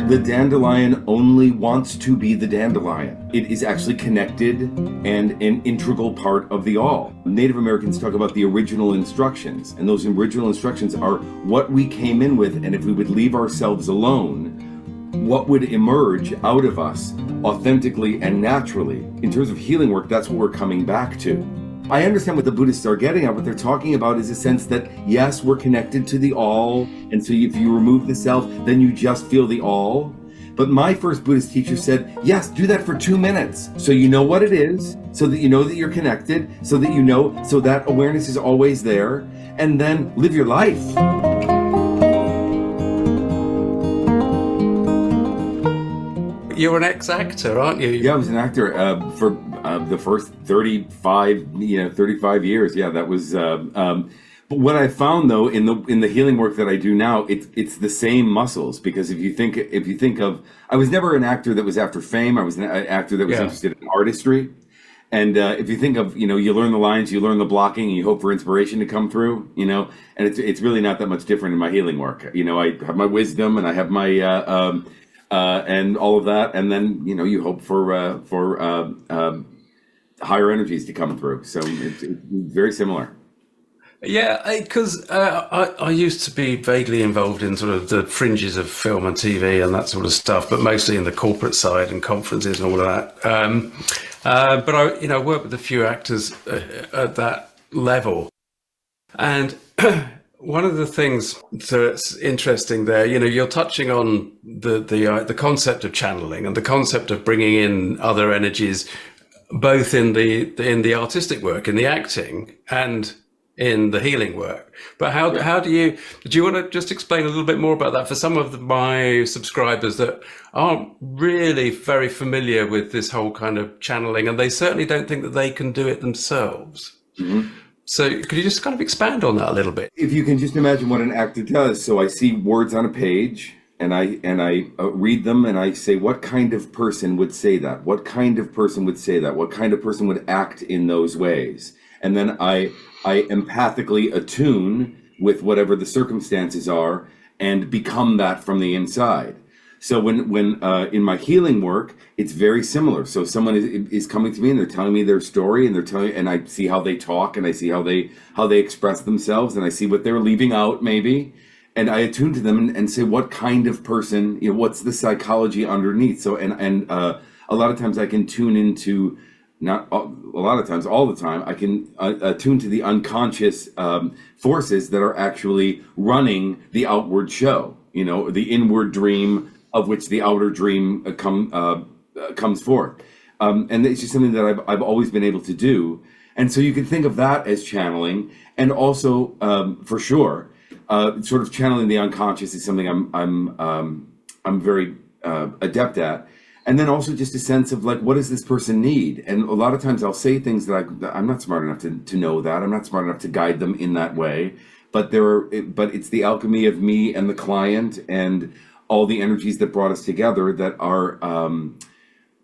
The dandelion only wants to be the dandelion. It is actually connected and an integral part of the all. Native Americans talk about the original instructions, and those original instructions are what we came in with, and if we would leave ourselves alone, what would emerge out of us authentically and naturally. In terms of healing work, that's what we're coming back to. I understand what the Buddhists are getting at. What they're talking about is a sense that, yes, we're connected to the all, and so if you remove the self, then you just feel the all. But my first Buddhist teacher said, yes, do that for 2 minutes. So you know what it is, so that you know that you're connected, so that you know, so that awareness is always there, and then live your life. You're an ex-actor, aren't you? Yeah, I was an actor for the first 35 years. Yeah, that was. But what I found though in the healing work that I do now, it's the same muscles, because if you think of, I was never an actor that was after fame. I was an actor that was interested in artistry. And if you think of, you learn the lines, you learn the blocking, and you hope for inspiration to come through, and it's really not that much different in my healing work. I have my wisdom and I have my and all of that, and then you hope for higher energies to come through. So it's very similar. Yeah, because I used to be vaguely involved in sort of the fringes of film and TV and that sort of stuff, but mostly in the corporate side and conferences and all of that. But I work with a few actors at that level, and one of the things that's interesting there, you're touching on the concept of channeling and the concept of bringing in other energies, both in the artistic work, in the acting, and in the healing work. But how do you want to just explain a little bit more about that for some of my subscribers that aren't really very familiar with this whole kind of channeling, and they certainly don't think that they can do it themselves? Mm-hmm. So could you just kind of expand on that a little bit? If you can just imagine what an actor does. So I see words on a page, and I read them, and I say, what kind of person would say that? What kind of person would say that? What kind of person would act in those ways? And then I empathically attune with whatever the circumstances are and become that from the inside. So when in my healing work, it's very similar. So someone is coming to me and they're telling me their story, and I see how they talk, and I see how they express themselves, and I see what they're leaving out maybe, and I attune to them and say, what kind of person, what's the psychology underneath? So and a lot of times I can tune into, not a lot of times, all the time, I can attune to the unconscious forces that are actually running the outward show, the inward dream of which the outer dream comes forth. And it's just something that I've always been able to do. And so you can think of that as channeling. And also, for sure, sort of channeling the unconscious is something I'm very adept at. And then also just a sense of like, what does this person need? And a lot of times I'll say things that I'm not smart enough to know that. I'm not smart enough to guide them in that way. But it's the alchemy of me and the client and all the energies that brought us together that are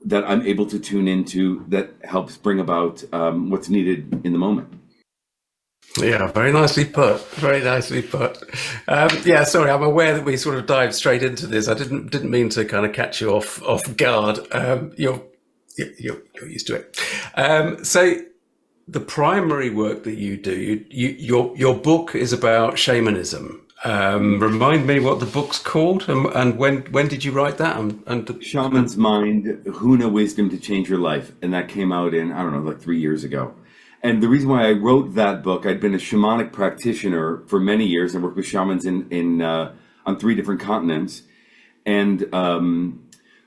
that I'm able to tune into, that helps bring about what's needed in the moment. Yeah, very nicely put. Very nicely put. Yeah, sorry, I'm aware that we sort of dived straight into this. I didn't mean to kind of catch you off guard. You're used to it. So the primary work that you do, your book is about shamanism. Remind me what the book's called, and when did you write that? Shaman's Mind, Huna Wisdom to Change Your Life, and that came out in, I don't know, like 3 years ago. And the reason why I wrote that book, I'd been a shamanic practitioner for many years. I worked with shamans on 3 different continents, and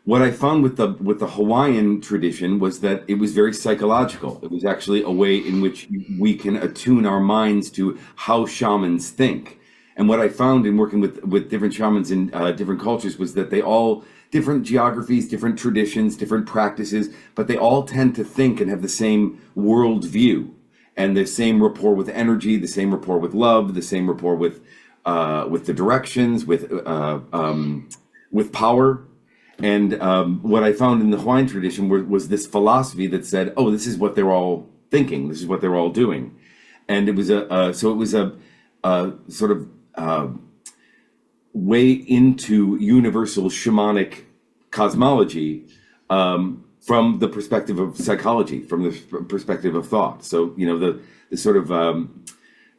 what I found with the Hawaiian tradition was that it was very psychological. It was actually a way in which we can attune our minds to how shamans think. And what I found in working with different shamans in different cultures was that they all, different geographies, different traditions, different practices, but they all tend to think and have the same world view and the same rapport with energy, the same rapport with love, the same rapport with the directions, with power. And what I found in the Hawaiian tradition was this philosophy that said, oh, this is what they're all thinking, this is what they're all doing. And it was a sort of way into universal shamanic cosmology from the perspective of psychology, from the perspective of thought. So, the sort of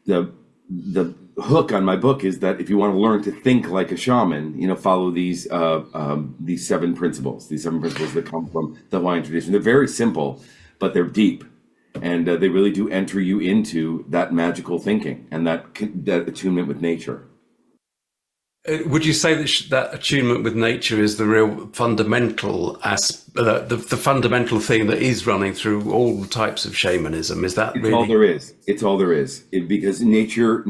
the hook on my book is that if you want to learn to think like a shaman, follow these seven principles that come from the Hawaiian tradition. They're very simple, but they're deep. And they really do enter you into that magical thinking and that attunement with nature. Would you say that attunement with nature is the real fundamental the fundamental thing that is running through all types of shamanism? Is that really all there is? It's all there is. Because nature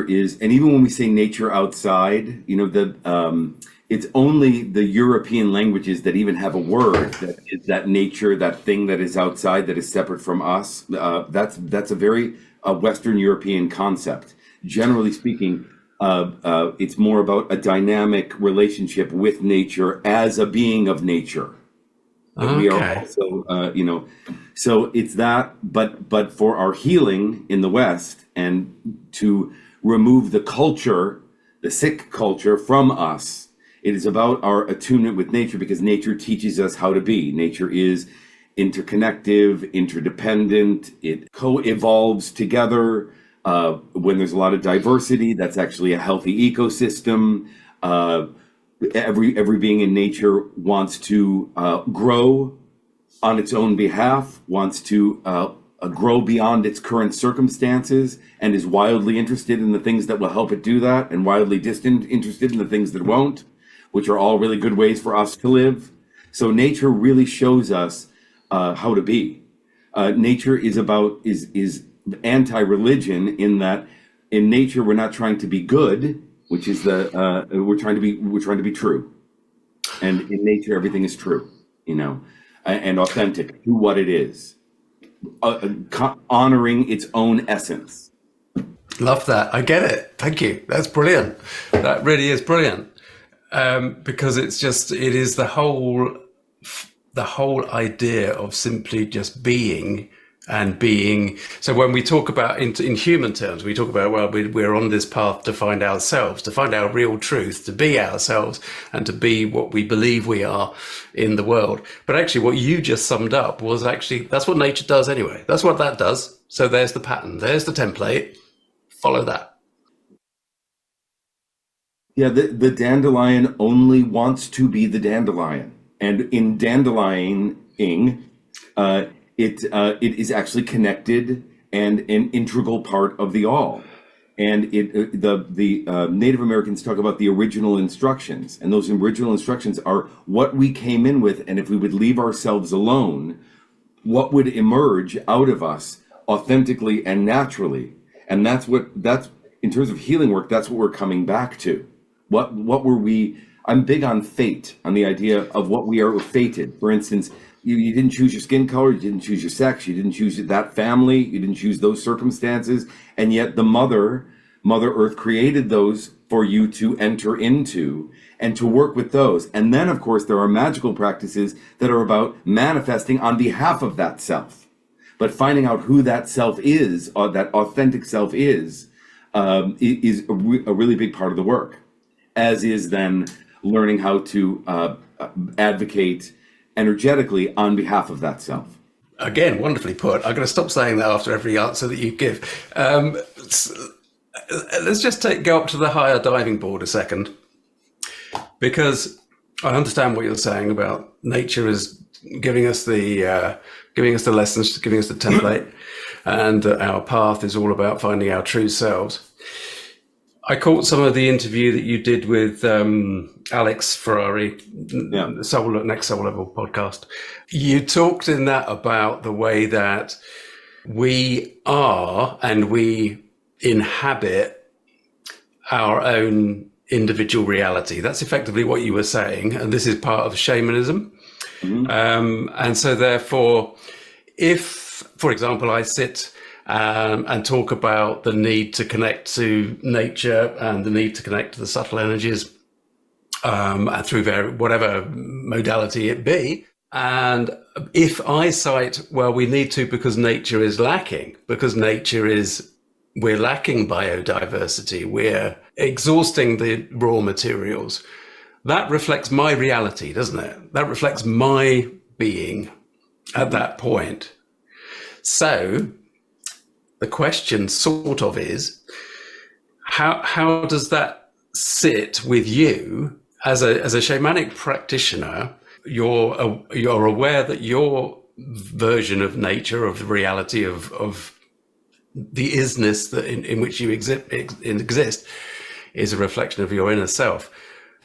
is, and even when we say nature outside, it's only the European languages that even have a word that is that nature, that thing that is outside, that is separate from us. That's a very Western European concept. Generally speaking, it's more about a dynamic relationship with nature as a being of nature. Okay. We are also, so it's that, but for our healing in the West and to remove the culture, the sick culture from us, it is about our attunement with nature, because nature teaches us how to be. Nature is interconnected, interdependent. It co-evolves together. When there's a lot of diversity, that's actually a healthy ecosystem. Every being in nature wants to grow on its own behalf, wants to grow beyond its current circumstances, and is wildly interested in the things that will help it do that, and wildly interested in the things that won't, which are all really good ways for us to live. So nature really shows us how to be. Nature is anti-religion, in that in nature we're not trying to be good, which is we're trying to be true, and in nature everything is true, and authentic to what it is, honoring its own essence. Love that. I get it. Thank you. That's brilliant. That really is brilliant. Because it is the whole idea of simply just being and being. So when we talk about in human terms, we talk about, well, we're on this path to find ourselves, to find our real truth, to be ourselves, and to be what we believe we are in the world. But actually what you just summed up was actually, that's what nature does anyway. That's what that does. So there's the pattern, there's the template, follow that. Yeah, the dandelion only wants to be the dandelion, and in dandelioning, it is actually connected and an integral part of the all. And the Native Americans talk about the original instructions, and those original instructions are what we came in with, and if we would leave ourselves alone, what would emerge out of us authentically and naturally. And that's in terms of healing work, that's what we're coming back to. What were we? I'm big on fate, on the idea of what we are fated. For instance, you didn't choose your skin color, you didn't choose your sex, you didn't choose that family, you didn't choose those circumstances, and yet the Mother Earth created those for you to enter into and to work with those. And then, of course, there are magical practices that are about manifesting on behalf of that self. But finding out who that self is, or that authentic self is a really big part of the work. As is then learning how to advocate energetically on behalf of that self. Again, wonderfully put. I'm going to stop saying that after every answer that you give. Let's just go up to the higher diving board a second, because I understand what you're saying about nature is giving us the lessons, giving us the template, and our path is all about finding our true selves. I caught some of the interview that you did with Alex Ferrari, the Next Soul Level podcast. You talked in that about the way that we are and we inhabit our own individual reality. That's effectively what you were saying, and this is part of shamanism. Mm-hmm. And so therefore, if, for example, I sit and talk about the need to connect to nature and the need to connect to the subtle energies through whatever modality it be. And if I cite, well, we need to because nature is lacking, because nature is we're lacking biodiversity, we're exhausting the raw materials, that reflects my reality, doesn't it? That reflects my being at that point. So the question sort of is, how does that sit with you as a shamanic practitioner? You're aware that your version of nature, of the reality, of the isness that in which you exist is a reflection of your inner self.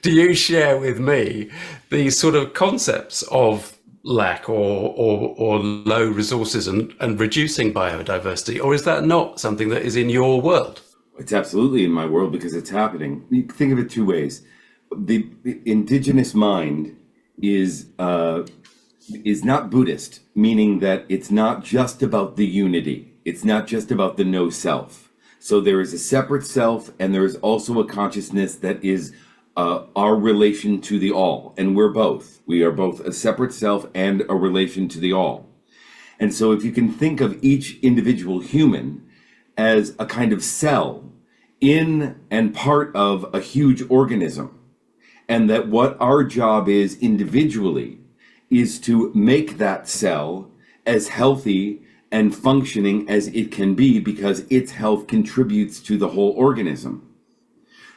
Do you share with me these sort of concepts of lack or low resources and reducing biodiversity, or is that not something that is in your world? It's absolutely in my world because it's happening. You can think of it two ways. The indigenous mind is not Buddhist, meaning that it's not just about the unity. It's not just about the no self. So there is a separate self, and there is also a consciousness that is our relation to the all. And we're both. We are both a separate self and a relation to the all. And so if you can think of each individual human as a kind of cell in and part of a huge organism, and that what our job is individually is to make that cell as healthy and functioning as it can be, because its health contributes to the whole organism.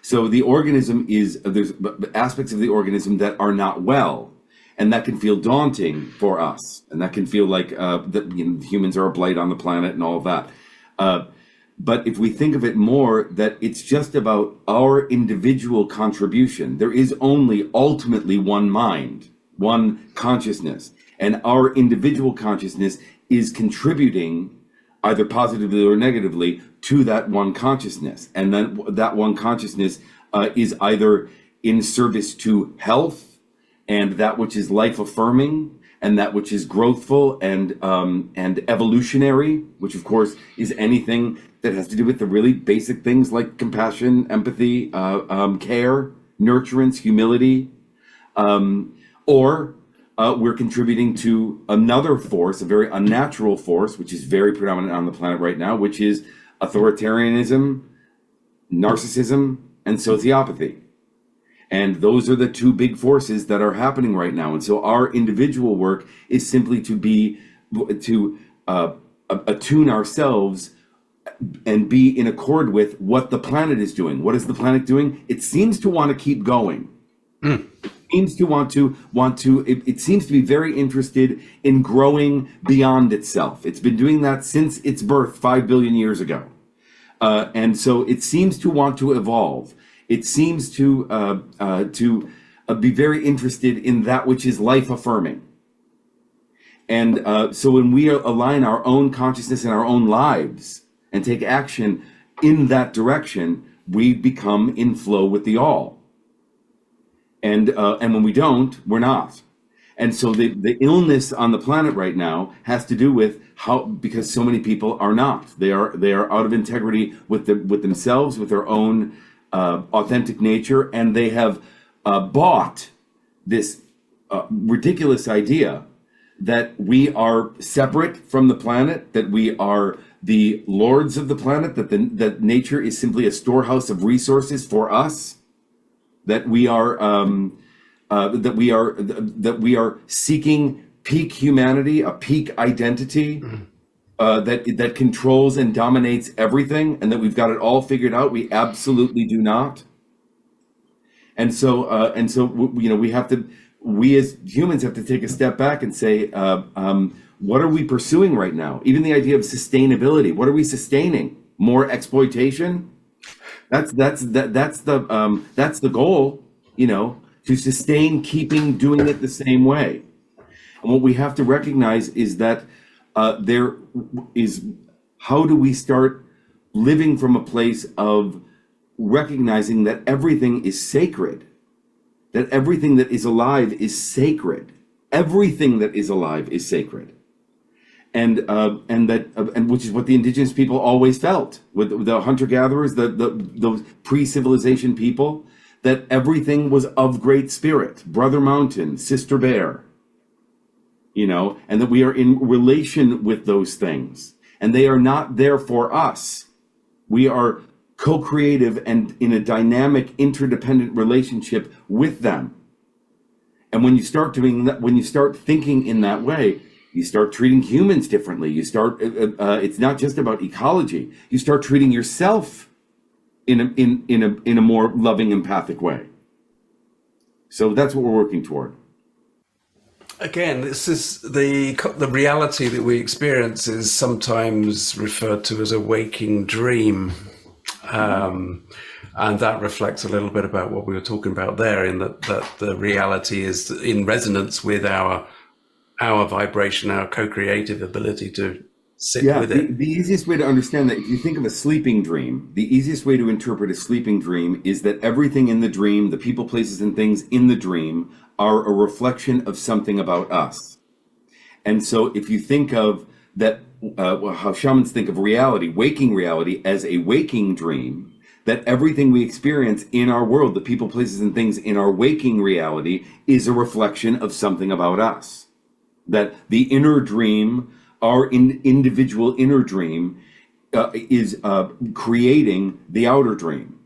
So the organism there's aspects of the organism that are not well, and that can feel daunting for us, and that can feel like that humans are a blight on the planet and all of that. But if we think of it more, that it's just about our individual contribution. There is only ultimately one mind, one consciousness, and our individual consciousness is contributing either positively or negatively to that one consciousness. And then that one consciousness is either in service to health and that which is life affirming and that which is growthful and evolutionary, which of course is anything that has to do with the really basic things like compassion, empathy, care, nurturance, humility, or we're contributing to another force, a very unnatural force, which is very predominant on the planet right now, which is authoritarianism, narcissism, and sociopathy. And those are the two big forces that are happening right now. And so our individual work is simply to attune ourselves and be in accord with what the planet is doing. What is the planet doing? It seems to want to keep going. It seems to it seems to be very interested in growing beyond itself. It's been doing that since its birth 5 billion years ago. And so it seems to want to evolve. It seems to be very interested in that which is life affirming. And so when we align our own consciousness and our own lives and take action in that direction, we become in flow with the all. And when we don't, we're not. And so the illness on the planet right now has to do with because so many people are not. They are out of integrity with themselves, with their own authentic nature, and they have bought this ridiculous idea that we are separate from the planet, that we are the lords of the planet, that nature is simply a storehouse of resources for us, that we are seeking peak humanity, a peak identity that controls and dominates everything, and that we've got it all figured out. We absolutely do not. And so we as humans have to take a step back and say, what are we pursuing right now? Even the idea of sustainability. What are we sustaining? More exploitation? That's the goal, to sustain doing it the same way. And what we have to recognize is that there is, how do we start living from a place of recognizing that everything is sacred, that everything that is alive is sacred. Everything that is alive is sacred. And which is what the indigenous people always felt with the hunter-gatherers, those pre-civilization people, that everything was of great spirit, brother mountain, sister bear, and that we are in relation with those things, and they are not there for us. We are co-creative and in a dynamic, interdependent relationship with them. And when you start doing that, when you start thinking in that way, you start treating humans differently. You start, it's not just about ecology. You start treating yourself in a more loving, empathic way. So that's what we're working toward. Again, this is the reality that we experience is sometimes referred to as a waking dream. And that reflects a little bit about what we were talking about there, in that the reality is in resonance with our vibration, our co-creative ability to sit with it. The easiest way to understand that, if you think of a sleeping dream, the easiest way to interpret a sleeping dream is that everything in the dream, the people, places, and things in the dream, are a reflection of something about us. And so if you think of that, how shamans think of reality, waking reality, as a waking dream, that everything we experience in our world, the people, places, and things in our waking reality, is a reflection of something about us. That the inner dream, our individual inner dream, is creating the outer dream.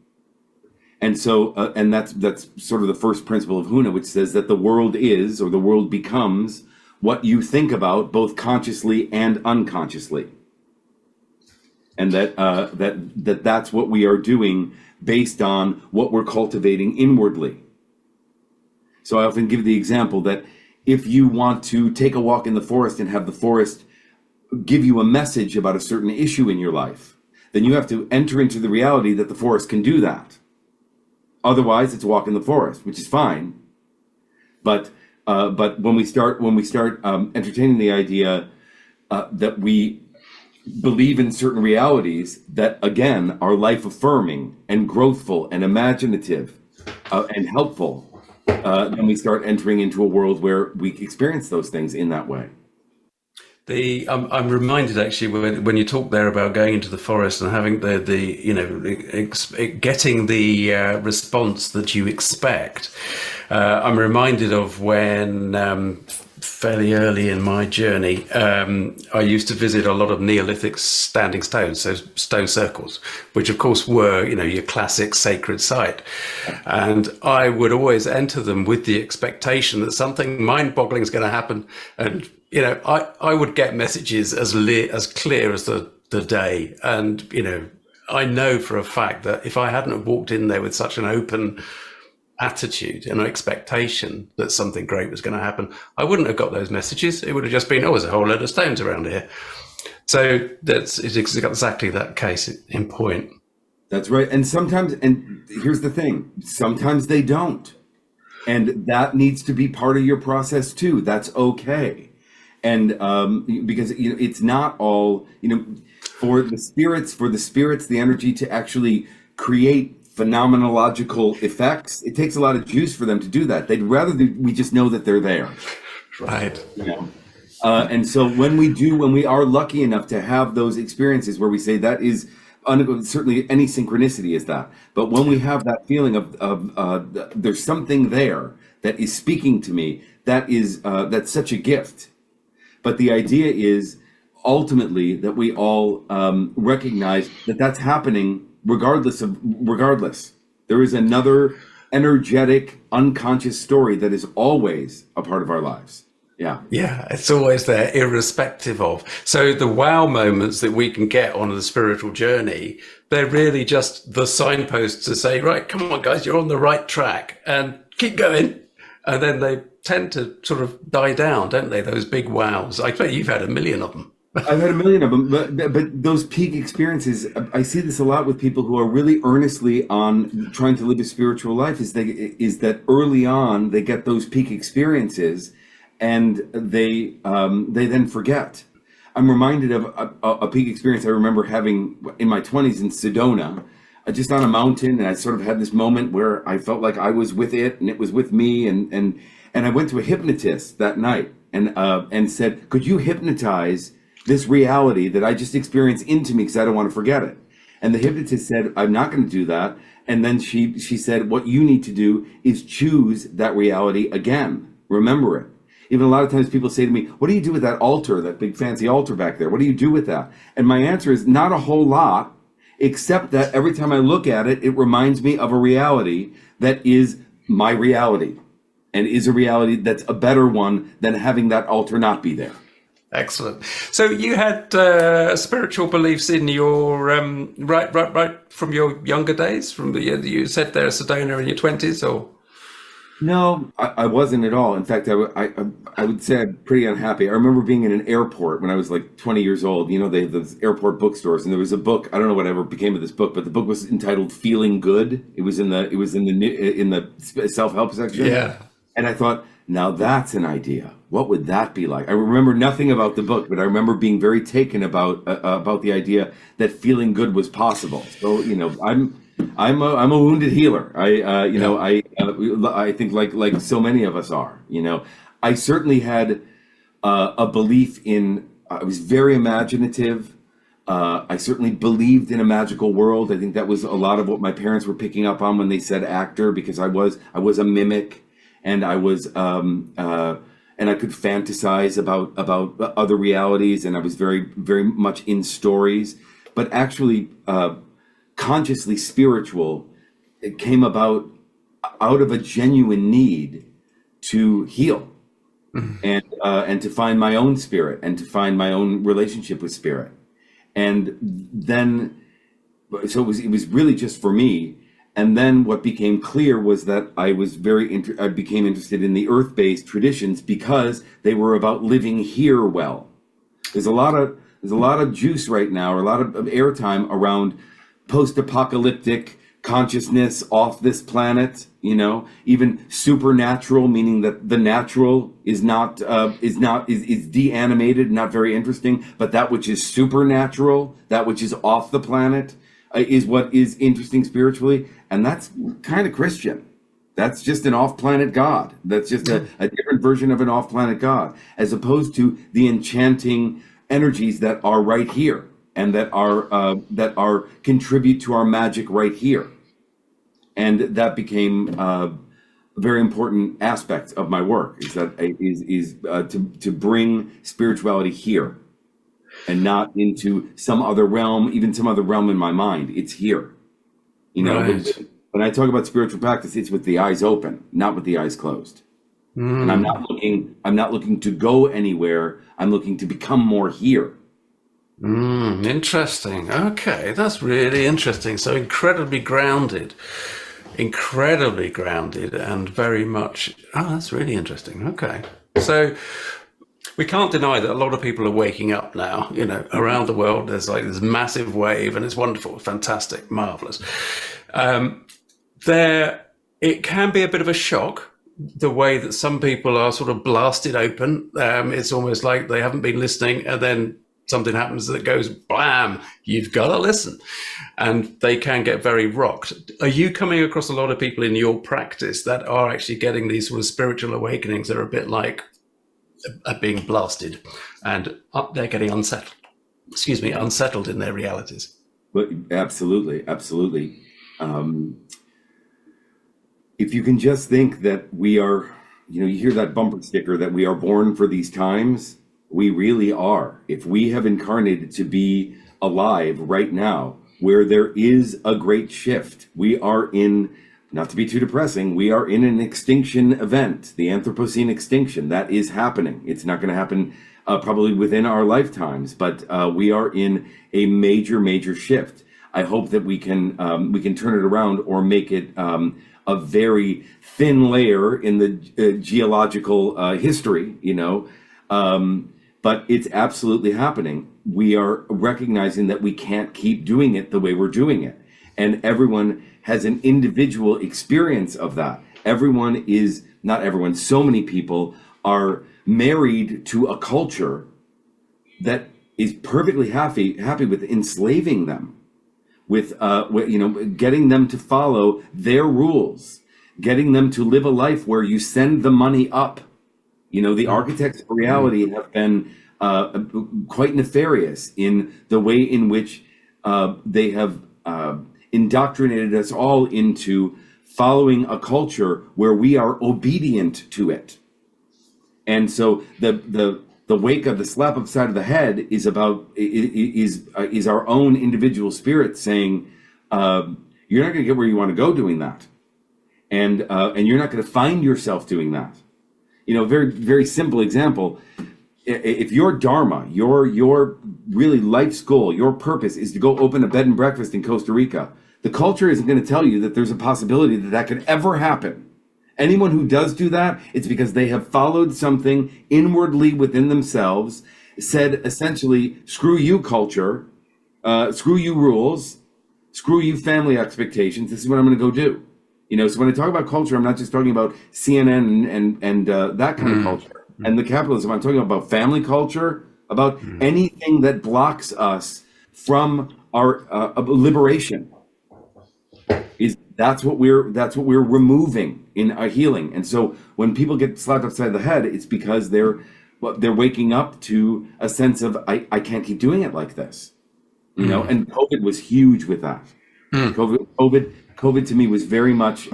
And so, and that's sort of the first principle of Huna, which says that the world is, or the world becomes, what you think about, both consciously and unconsciously. And that's what we are doing based on what we're cultivating inwardly. So I often give the example that if you want to take a walk in the forest and have the forest give you a message about a certain issue in your life, then you have to enter into the reality that the forest can do that. Otherwise, it's a walk in the forest, which is fine. But when we start entertaining the idea that we believe in certain realities that, again, are life affirming and growthful and imaginative and helpful, then we start entering into a world where we experience those things in that way. I'm reminded, actually, when you talk there about going into the forest and having getting the response that you expect. I'm reminded of when fairly early in my journey, I used to visit a lot of Neolithic standing stones, so stone circles, which of course were, your classic sacred site. And I would always enter them with the expectation that something mind-boggling is going to happen. And I would get messages as clear as the day. And, I know for a fact that if I hadn't have walked in there with such an open attitude and expectation that something great was going to happen, I wouldn't have got those messages. It would have just been, there's a whole load of stones around here. So it's exactly that case in point. That's right. And here's the thing, sometimes they don't. And that needs to be part of your process too. That's okay. And because it's not all, for the spirits, the energy to actually create phenomenological effects, it takes a lot of juice for them to do that. They'd rather we just know that they're there. Right. And so when we are lucky enough to have those experiences where we say that is certainly any synchronicity is that, but when we have that feeling of there's something there that is speaking to me, that's such a gift. But the idea is ultimately that we all recognize that that's happening regardless. There is another energetic, unconscious story that is always a part of our lives. Yeah, it's always there, irrespective of. So the wow moments that we can get on the spiritual journey, they're really just the signposts to say, right, come on, guys, you're on the right track and keep going. And then they tend to sort of die down, don't they? Those big wows. I bet you've had a million of them. I've had a million of them, but those peak experiences, I see this a lot with people who are really earnestly on trying to live a spiritual life, is that early on they get those peak experiences and they then forget. I'm reminded of a peak experience I remember having in my 20s in Sedona, just on a mountain, and I sort of had this moment where I felt like I was with it and it was with me, and I went to a hypnotist that night and said, could you hypnotize this reality that I just experienced into me because I don't want to forget it? And the hypnotist said, I'm not going to do that. And then she said, what you need to do is choose that reality again. Remember it. Even a lot of times people say to me, what do you do with that altar, that big fancy altar back there? What do you do with that? And my answer is not a whole lot. except that every time I look at it, it reminds me of a reality that is my reality, and is a reality that's a better one than having that altar not be there. Excellent. So you had spiritual beliefs in your right from your younger days. From the you said there Sedona in your 20s, or No, I wasn't at all. In fact, I would say I'm pretty unhappy. I remember being in an airport when I was like 20 years old. You know, they have those airport bookstores, and there was a book. I don't know whatever became of this book, but the book was entitled "Feeling Good." It was in the self-help section. yeah. And I thought, now that's an idea. What would that be like? I remember nothing about the book, but I remember being very taken about the idea that feeling good was possible. So, you know, I'm a wounded healer. I think like so many of us are. You know, I certainly had a belief in. I was very imaginative. I certainly believed in a magical world. I think that was a lot of what my parents were picking up on when they said actor, because I was a mimic. And I was, and I could fantasize about other realities, and I was very, very much in stories. But actually, consciously spiritual, it came about out of a genuine need to heal, and to find my own spirit, and to find my own relationship with spirit. And then, so it was really just for me. And then what became clear was that I was I became interested in the earth-based traditions because they were about living here well. There's a lot of juice right now, or a lot of airtime around post-apocalyptic consciousness off this planet. You know, even supernatural, meaning that the natural is de-animated, not very interesting, but that which is supernatural, that which is off the planet, is what is interesting spiritually. And that's kind of Christian. That's just an off-planet God. That's just a different version of an off-planet God, as opposed to the enchanting energies that are right here, and that are contribute to our magic right here. And that became a very important aspect of my work, is that to bring spirituality here, and not into some other realm, even some other realm in my mind. It's here. You know, Right. when I talk about spiritual practice, it's with the eyes open, not with the eyes closed. And I'm not looking to go anywhere. I'm looking to become more here. Interesting. Okay, that's really interesting. So incredibly grounded, and very much. Oh, that's really interesting. Okay, so we can't deny that a lot of people are waking up now. You know, around the world, there's like this massive wave, and it's wonderful, fantastic, marvelous. It can be a bit of a shock, the way that some people are sort of blasted open. It's almost like they haven't been listening, and then something happens that goes blam, you've got to listen, and they can get very rocked. Are you coming across a lot of people in your practice that are actually getting these sort of spiritual awakenings that are a bit like being blasted, and they're getting unsettled in their realities? But absolutely. If you can just think that we are, you know, you hear that bumper sticker that we are born for these times. We really are. If we have incarnated to be alive right now, where there is a great shift, we are in, not to be too depressing, we are in an extinction event, the Anthropocene extinction. That is happening. It's not going to happen probably within our lifetimes, but we are in a major shift. I hope that we can turn it around, or make it a very thin layer in the geological history, you know. But it's absolutely happening. We are recognizing that we can't keep doing it the way we're doing it. And everyone has an individual experience of that. Not everyone, so many people are married to a culture that is perfectly happy with enslaving them, with getting them to follow their rules, getting them to live a life where you send the money up. You know, the architects of reality have been quite nefarious in the way in which they have indoctrinated us all into following a culture where we are obedient to it. And so the The wake up, the slap upside of the head is about is our own individual spirit saying, you're not going to get where you want to go doing that, and you're not going to find yourself doing that. Very very simple example. If your dharma, your really life's goal, your purpose is to go open a bed and breakfast in Costa Rica, the culture isn't going to tell you that there's a possibility that that could ever happen. Anyone who does do that, it's because they have followed something inwardly within themselves, said essentially, screw you culture, screw you rules, screw you family expectations, this is what I'm going to go do. So when I talk about culture, I'm not just talking about CNN and that kind of culture and the capitalism. I'm talking about family culture, about anything that blocks us from our liberation. That's what we're removing in our healing. And so when people get slapped upside the head, it's because they're waking up to a sense of I can't keep doing it like this, And COVID was huge with that. COVID to me was very much,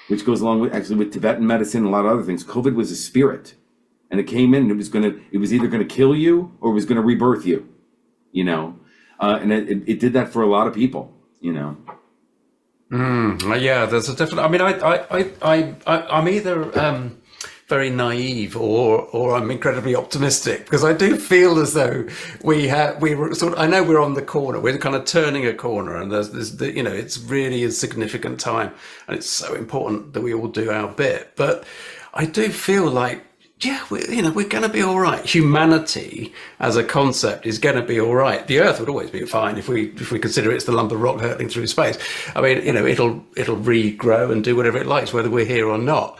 which goes along with Tibetan medicine and a lot of other things. COVID was a spirit, and it came in. And it was either going to kill you or it was going to rebirth you, and it did that for a lot of people, Yeah, there's a definite. I mean, I'm either very naive or I'm incredibly optimistic, because I do feel as though we were sort of. I know we're on the corner. We're kind of turning a corner, and there's it's really a significant time, and it's so important that we all do our bit. But I do feel like, yeah, we're going to be all right. Humanity as a concept is going to be all right. The Earth would always be fine if we consider it's the lump of rock hurtling through space. I mean, it'll regrow and do whatever it likes, whether we're here or not.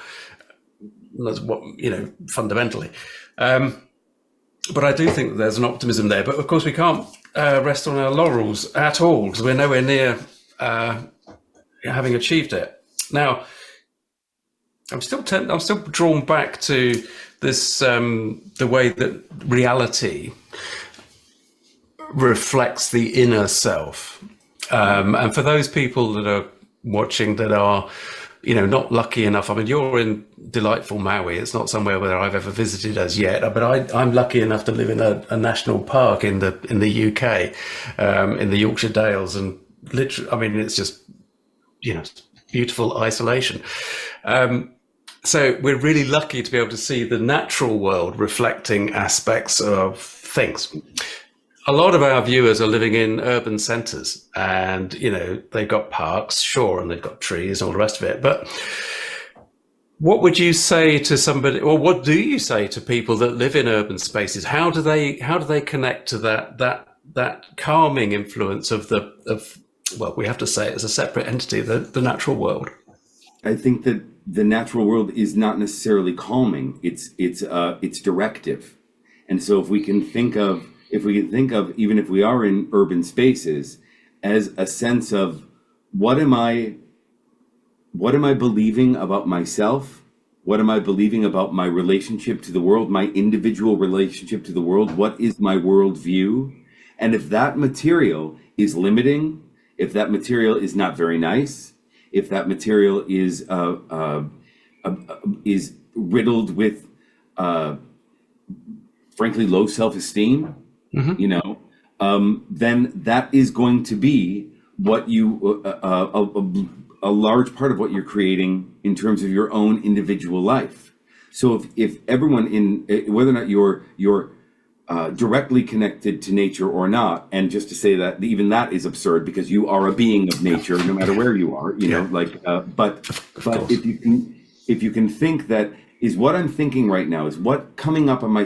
That's what, fundamentally. But I do think that there's an optimism there. But of course, we can't rest on our laurels at all, because we're nowhere near having achieved it. Now, I'm still drawn back to this, the way that reality reflects the inner self. And for those people that are watching that are, not lucky enough. I mean, you're in delightful Maui. It's not somewhere where I've ever visited as yet, but I'm lucky enough to live in a national park in the UK, in the Yorkshire Dales, and literally, I mean, it's just, beautiful isolation. So we're really lucky to be able to see the natural world reflecting aspects of things. A lot of our viewers are living in urban centres, and, they've got parks, sure, and they've got trees and all the rest of it. But what would you say to somebody, or what do you say to people that live in urban spaces? How do they connect to that calming influence of well, we have to say it as a separate entity, the natural world? I think that the natural world is not necessarily calming. It's directive. And so if we can think of, even if we are in urban spaces, as a sense of what am I believing about myself? What am I believing about my relationship to the world, my individual relationship to the world? What is my worldview? And if that material is limiting, if that material is not very nice, if that material is riddled with, frankly, low self-esteem, then that is going to be what you a large part of what you're creating in terms of your own individual life. So if everyone whether or not you're directly connected to nature or not, and just to say that even that is absurd, because you are a being of nature no matter where you are, but if you can think that is what I'm thinking right now, is what coming up on my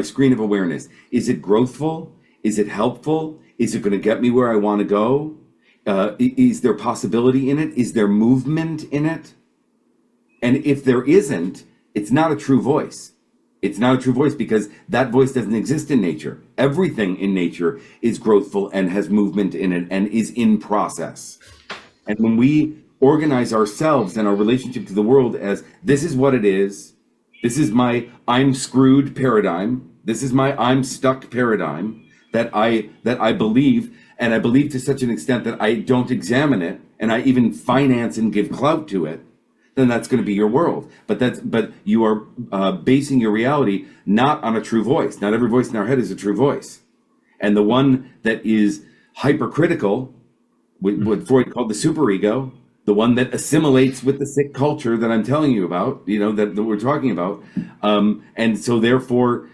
screen of awareness, is it growthful? Is it helpful? Is it going to get me where I want to go? Is there possibility in it? Is there movement in it? And if there isn't, it's not a true voice. It's not a true voice, because that voice doesn't exist in nature. Everything in nature is growthful and has movement in it and is in process. And when we organize ourselves and our relationship to the world as this is what it is, this is my I'm screwed paradigm, this is my I'm stuck paradigm that I believe, and I believe to such an extent that I don't examine it, and I even finance and give clout to it, then that's going to be your world. But you are basing your reality not on a true voice. Not every voice in our head is a true voice. And the one that is hypercritical, what Freud called the superego, the one that assimilates with the sick culture that I'm telling you about, that we're talking about, and so therefore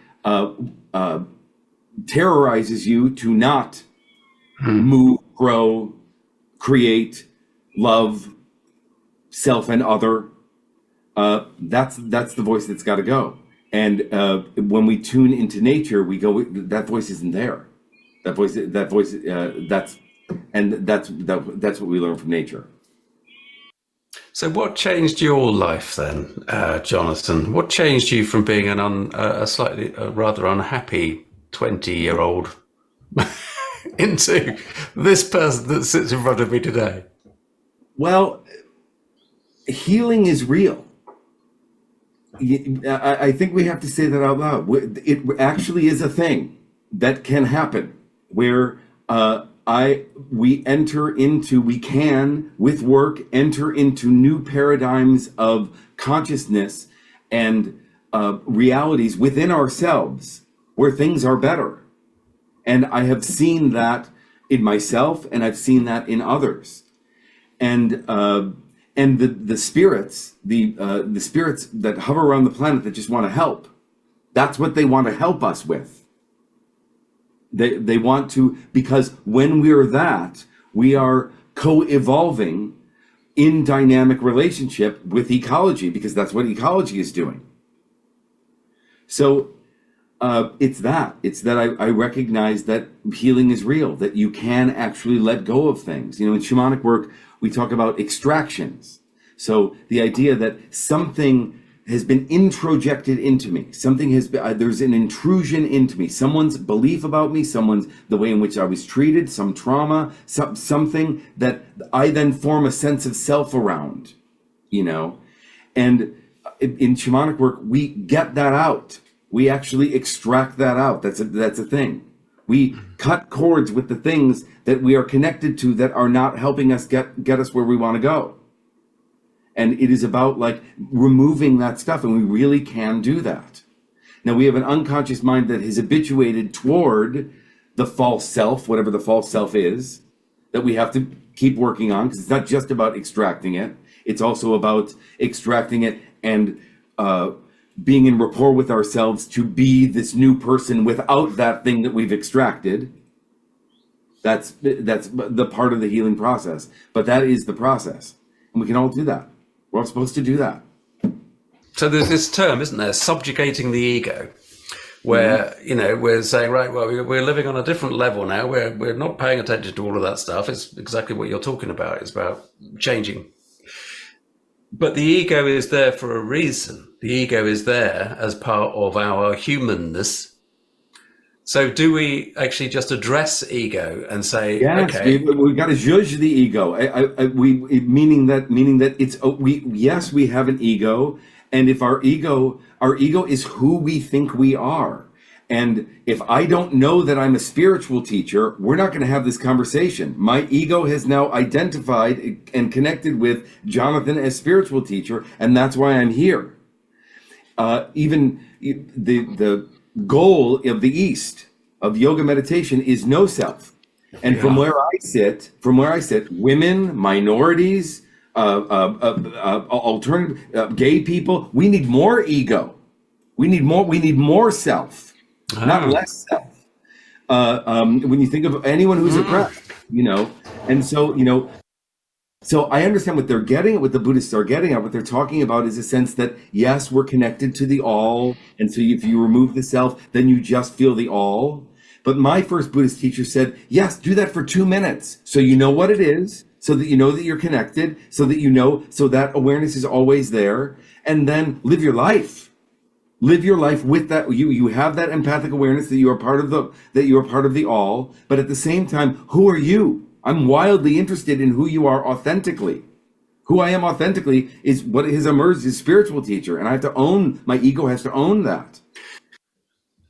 terrorizes you to not move, grow, create, love, self and other. That's the voice that's got to go. And when we tune into nature, we go, that voice isn't there. That's what we learn from nature. So what changed your life then, Jonathan? What changed you from being a slightly rather unhappy 20-year-old into this person that sits in front of me today? Well, healing is real. I think we have to say that out loud. It actually is a thing that can happen where we can, with work, enter into new paradigms of consciousness and realities within ourselves where things are better. And I have seen that in myself, and I've seen that in others. And the spirits, the spirits that hover around the planet that just want to help, that's what they want to help us with. They want to, because when we're that, we are co-evolving in dynamic relationship with ecology, because that's what ecology is doing. So it's that I recognize that healing is real, that you can actually let go of things. In shamanic work, we talk about extractions. So the idea that something has been introjected into me, there's an intrusion into me, someone's belief about me, the way in which I was treated, some trauma, something that I then form a sense of self around, and in shamanic work, we get that out. We actually extract that out. That's a thing. We cut cords with the things that we are connected to that are not helping us get us where we want to go. And it is about removing that stuff, and we really can do that. Now, we have an unconscious mind that is habituated toward the false self, whatever the false self is, that we have to keep working on, because it's not just about extracting it. It's also about extracting it and being in rapport with ourselves to be this new person without that thing that we've extracted. That's the part of the healing process. But that is the process. And we can all do that. We're all supposed to do that. So there's this term, isn't there, subjugating the ego, where, we're saying, right, well, we're living on a different level now. We're not paying attention to all of that stuff. It's exactly what you're talking about. It's about changing. But the ego is there for a reason. The ego is there as part of our humanness. So do we actually just address ego and say, yes, okay, we've got to judge the ego. Meaning that it's yes, we have an ego, and if our ego is who we think we are, and if I don't know that I'm a spiritual teacher, we're not going to have this conversation. My ego has now identified and connected with Jonathan as spiritual teacher, and that's why I'm here. Even the goal of the East of yoga meditation is no self. And from where I sit, women, minorities, alternative, gay people, we need more ego. We need more self, not less self. When you think of anyone who's oppressed, and so, so I understand what they're getting at, what the Buddhists are getting at. What they're talking about is a sense that, yes, we're connected to the all. And so if you remove the self, then you just feel the all. But my first Buddhist teacher said, yes, do that for 2 minutes. So you know what it is, so that you know that you're connected, so that awareness is always there. And then live your life. Live your life with that. You have that empathic awareness that you are part of the all. But at the same time, who are you? I'm wildly interested in who you are authentically. Who I am authentically is what has emerged as spiritual teacher, and I have to own, my ego has to own that.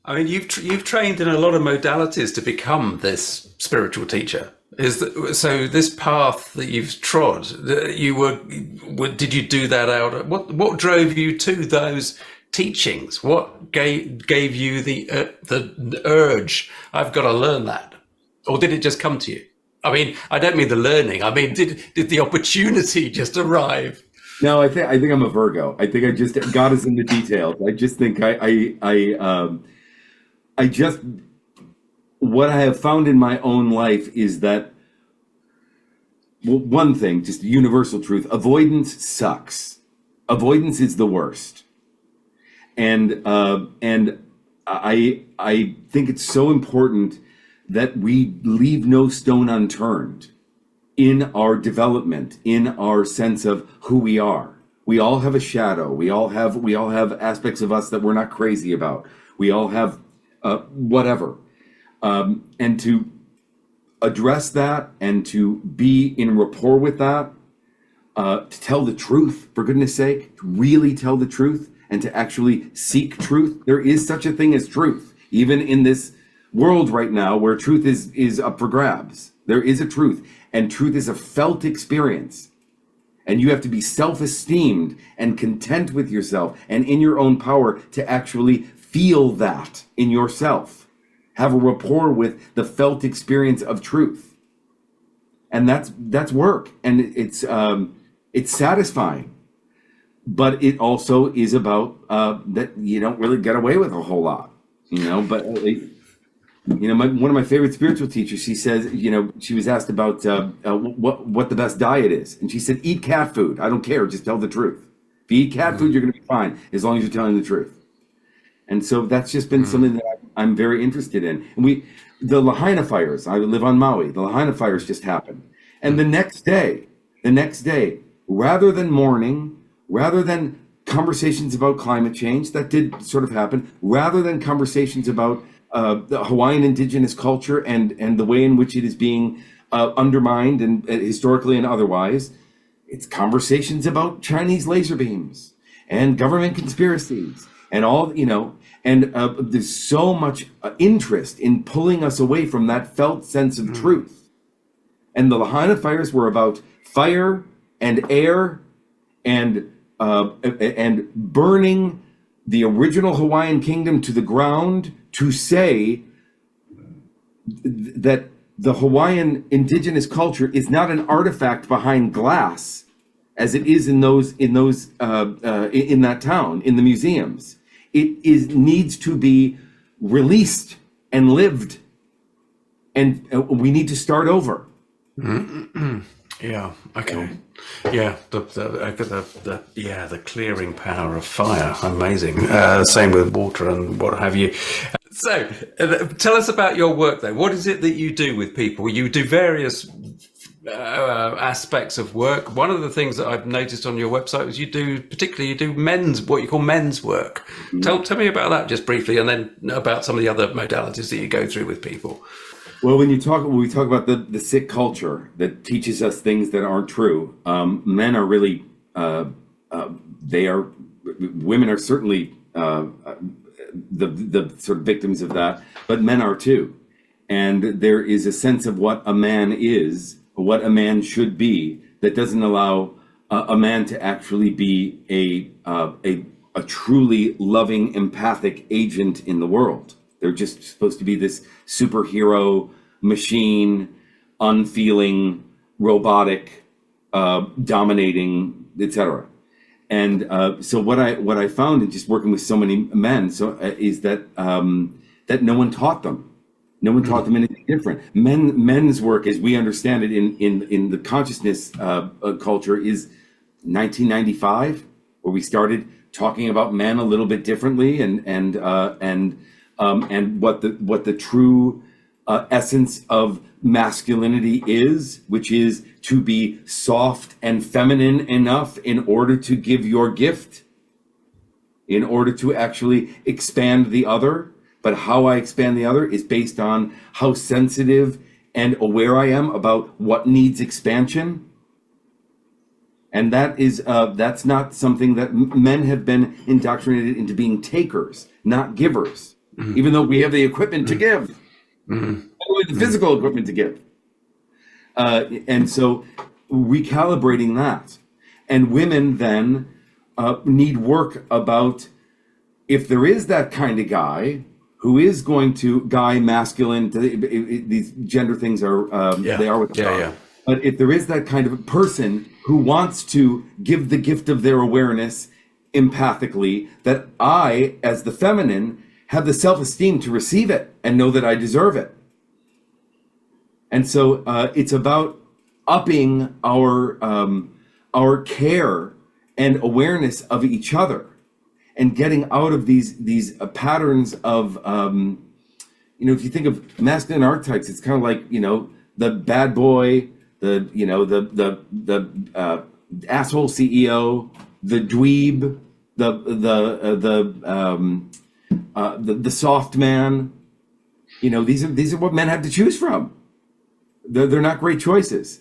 I mean, you've trained in a lot of modalities to become this spiritual teacher. So this path that you've trod, did you do that out? What drove you to those teachings? What gave you the urge? I've got to learn that, or did it just come to you? I mean, I don't mean the learning. I mean, did the opportunity just arrive? No, I think I'm a Virgo. I think God is in the details. I just think I just what I have found in my own life is that, well, one thing, just universal truth: avoidance sucks. Avoidance is the worst, and I think it's so important that we leave no stone unturned in our development, in our sense of who we are. We all have a shadow. We all have aspects of us that we're not crazy about. We all have whatever, and to address that and to be in rapport with that, to tell the truth, for goodness sake, to really tell the truth and to actually seek truth. There is such a thing as truth, even in this world right now where truth is up for grabs. There is a truth, and truth is a felt experience. And you have to be self-esteemed and content with yourself and in your own power to actually feel that in yourself. Have a rapport with the felt experience of truth. And that's work. And it's satisfying. But it also is about that you don't really get away with a whole lot, but one of my favorite spiritual teachers, she says, she was asked about what the best diet is. And she said, eat cat food. I don't care. Just tell the truth. If you eat cat food, you're going to be fine as long as you're telling the truth. And so that's just been something that I'm very interested in. And the Lahaina fires, I live on Maui. The Lahaina fires just happened. And the next day, rather than mourning, rather than conversations about climate change, that did sort of happen, rather than conversations about the Hawaiian indigenous culture and the way in which it is being undermined and historically and otherwise, it's conversations about Chinese laser beams and government conspiracies and all, and there's so much interest in pulling us away from that felt sense of truth. And the Lahaina fires were about fire and air and burning the original Hawaiian kingdom to the ground to say that the Hawaiian indigenous culture is not an artifact behind glass, as it is in that town, in the museums. It needs to be released and lived, and we need to start over. Yeah. Okay. Yeah. The clearing power of fire. Amazing. Same with water and what have you. So, tell us about your work, though. What is it that you do with people? You do various aspects of work. One of the things that I've noticed on your website is you do what you call men's work. Mm-hmm. Tell me about that just briefly, and then about some of the other modalities that you go through with people. Well, when we talk about the sick culture that teaches us things that aren't true, men are really, women are certainly the sort of victims of that, but men are too. And there is a sense of what a man is, what a man should be, that doesn't allow a man to actually be a truly loving, empathic agent in the world. They're just supposed to be this superhero machine, unfeeling, robotic, dominating, etc. And so what I found in just working with so many men is that that no one taught them. No one taught them anything different. Men's work, as we understand it in the consciousness culture, is 1995, where we started talking about men a little bit differently, and what the true essence of masculinity is, which is to be soft and feminine enough in order to give your gift, in order to actually expand the other. But how I expand the other is based on how sensitive and aware I am about what needs expansion. And that's not something that men have been indoctrinated into being takers, not givers, even though we have the equipment to give, the physical equipment to give. And so recalibrating that. And women then need work about, if there is that kind of guy who is going to, guy, masculine, these gender things are, they are what they are. But if there is that kind of person who wants to give the gift of their awareness empathically, that I, as the feminine, have the self-esteem to receive it and know that I deserve it. And so it's about upping our care and awareness of each other, and getting out of these patterns of, if you think of masculine archetypes, it's kind of like, the bad boy, the asshole CEO, the dweeb, the soft man. These are what men have to choose from. They're not great choices.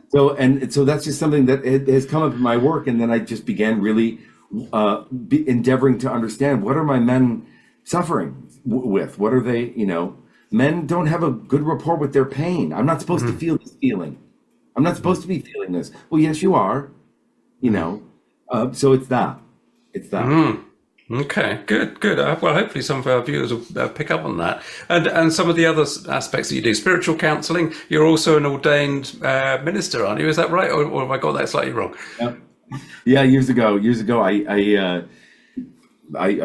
So that's just something that has come up in my work, and then I just began really endeavoring to understand, what are my men suffering with? What are they? Men don't have a good rapport with their pain. I'm not supposed to feel this feeling. I'm not supposed to be feeling this. Well, yes, you are. So it's that. It's that. Okay, good. Well, hopefully some of our viewers will pick up on that. And some of the other aspects that you do, spiritual counseling. You're also an ordained minister, aren't you? Is that right, or have I got that slightly wrong? Yeah. Years ago, I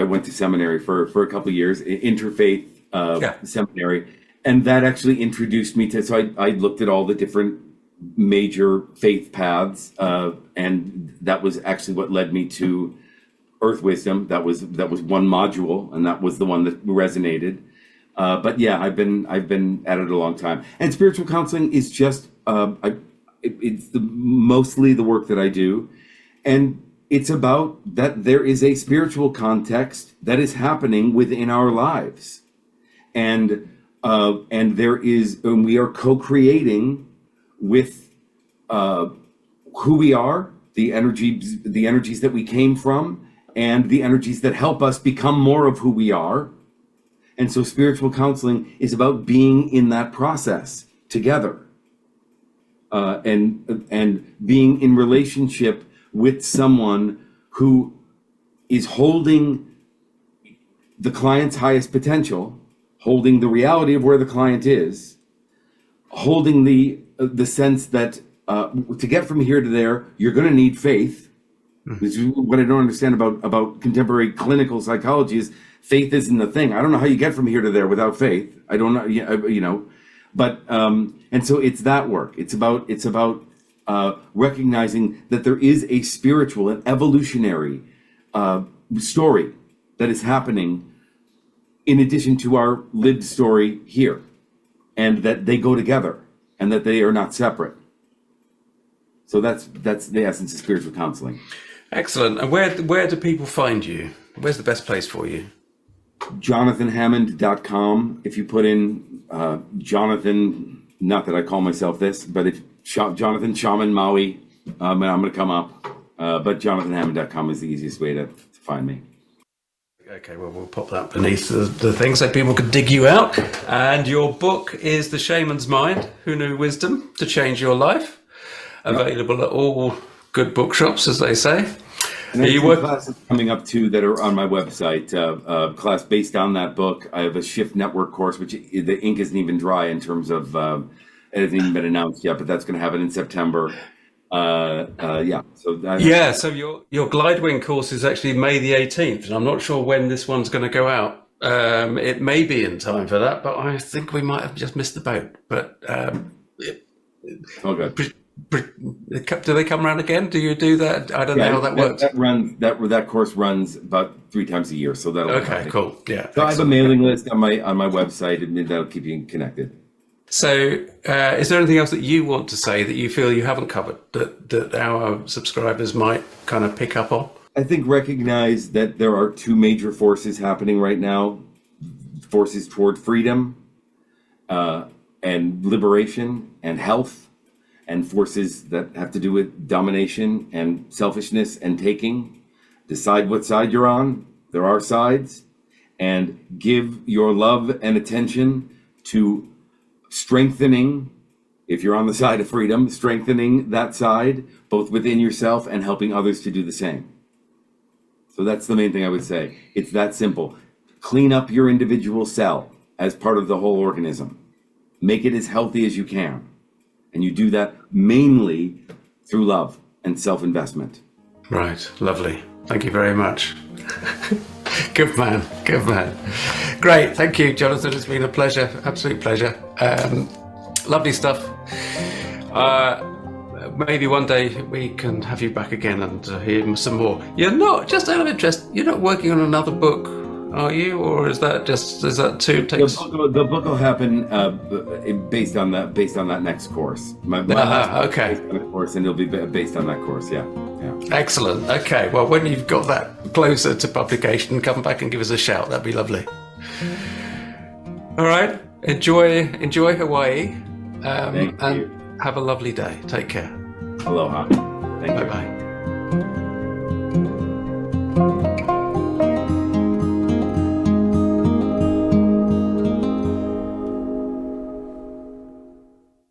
went to seminary for a couple of years, Interfaith Seminary, and that actually introduced me to. So I looked at all the different major faith paths, and that was actually what led me to Earth Wisdom. That was one module, and that was the one that resonated. But yeah, I've been at it a long time. And spiritual counseling is just it's mostly the work that I do, and it's about that there is a spiritual context that is happening within our lives, and we are co-creating with who we are, the energies that we came from, and the energies that help us become more of who we are. And so spiritual counseling is about being in that process together, and being in relationship with someone who is holding the client's highest potential, holding the reality of where the client is, holding the sense that to get from here to there, you're going to need faith. Which is what I don't understand about contemporary clinical psychology is faith isn't the thing. I don't know how you get from here to there without faith. I don't know, but and so it's that work. It's about recognizing that there is a spiritual and evolutionary story that is happening in addition to our lived story here, and that they go together, and that they are not separate. So that's the essence of spiritual counseling. Excellent. And where do people find you? Where's the best place for you? JonathanHammond.com. If you put in Jonathan, not that I call myself this, but if Jonathan Shaman Maui, I'm going to come up. But JonathanHammond.com is the easiest way to find me. Okay, well, we'll pop that beneath the thing so people can dig you out. And your book is The Shaman's Mind, Huna Wisdom to Change Your Life. Available at all good bookshops, as they say. And there's two classes coming up too that are on my website. Class based on that book. I have a Shift Network course, which the ink isn't even dry in terms of it hasn't even been announced yet, but that's going to happen in September. So your Glidewing course is actually May the 18th, and I'm not sure when this one's going to go out. It may be in time for that, but I think we might have just missed the boat. But good. Do they come around again? Do you do that? I don't know how that works. That course runs about 3 times a year, so that'll okay, cool. Yeah. So I have a mailing list on my website, and that'll keep you connected. So, is there anything else that you want to say that you feel you haven't covered that our subscribers might kind of pick up on? I think recognize that there are 2 major forces happening right now: forces toward freedom, and liberation and health, and forces that have to do with domination and selfishness and taking. Decide what side you're on. There are sides. And give your love and attention to strengthening If you're on the side of freedom, strengthening that side, both within yourself and helping others to do the same. So that's the main thing I would say. It's that simple. Clean up your individual cell as part of the whole organism. Make it as healthy as you can. And you do that mainly through love and self-investment. Right. Lovely. Thank you very much. Good man. Good man. Great. Thank you, Jonathan. It's been a pleasure. Absolute pleasure. Lovely stuff. Maybe one day we can have you back again and hear some more. You're not, just out of interest, you're not working on another book, are you? Or is that too takes? The book will happen based on that next course. My okay. Based on a course, and it'll be based on that course. Yeah. Excellent. Okay. Well, when you've got that closer to publication, come back and give us a shout. That'd be lovely. All right. Enjoy Hawaii. Thank you. Have a lovely day. Take care. Aloha. Thank you. Bye-bye.